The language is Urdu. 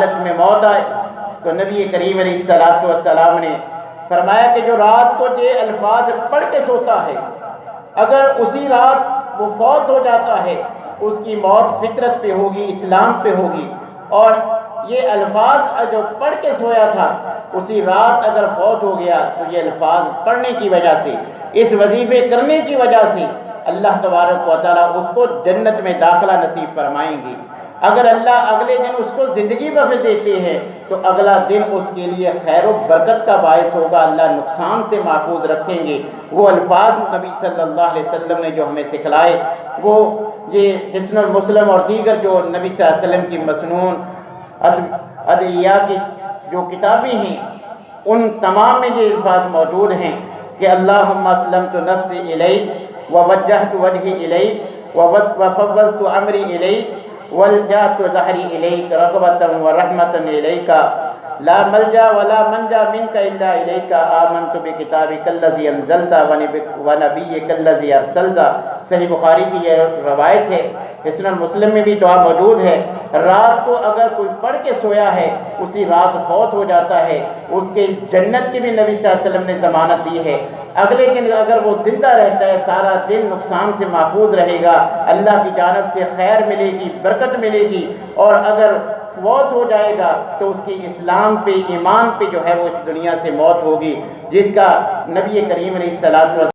حالت میں موت آئے تو نبی کریم علیہ السلام نے فرمایا کہ جو رات کو یہ الفاظ پڑھ کے سوتا ہے، اگر اسی رات وہ فوت ہو جاتا ہے، اس کی موت فطرت پہ ہوگی، اسلام پہ ہوگی، اور یہ الفاظ جو پڑھ کے سویا تھا اسی رات اگر فوت ہو گیا تو یہ الفاظ پڑھنے کی وجہ سے، اس وظیفے کرنے کی وجہ سے اللہ تبارک و تعالیٰ اس کو جنت میں داخلہ نصیب فرمائیں گے۔ اگر اللہ اگلے دن اس کو زندگی بخش دیتے ہیں تو اگلا دن اس کے لیے خیر و برکت کا باعث ہوگا، اللہ نقصان سے محفوظ رکھیں گے۔ وہ الفاظ نبی صلی اللہ علیہ وسلم نے جو ہمیں سکھلائے، وہ یہ حسن المسلم اور دیگر جو نبی صلی اللہ علیہ وسلم کی مسنون ادعیہ کی جو کتابیں ہیں، ان تمام میں یہ الفاظ موجود ہیں کہ اللہم اسلمت نفسی الیک ووجہت وجہی الیک وفوضت امری الیک والجأت ظہری الیک رغبتا ورحمتا الیک لا ملجا ولا منجا منک الا الیک آمنت بکتابک الذی انزلت ونبیک الذی ارسلت۔ صحیح بخاری کی یہ روایت ہے، حسن المسلم میں بھی دعا موجود ہے۔ رات کو اگر کوئی پڑھ کے سویا ہے، اسی رات فوت ہو جاتا ہے، اس کے جنت کی بھی نبی صلی اللہ علیہ وسلم نے ضمانت دی ہے۔ اگلے دن اگر وہ زندہ رہتا ہے، سارا دن نقصان سے محفوظ رہے گا، اللہ کی جانب سے خیر ملے گی، برکت ملے گی، اور اگر فوت ہو جائے گا تو اس کی اسلام پہ، ایمان پہ جو ہے وہ اس دنیا سے موت ہوگی، جس کا نبی کریم علیہ السلام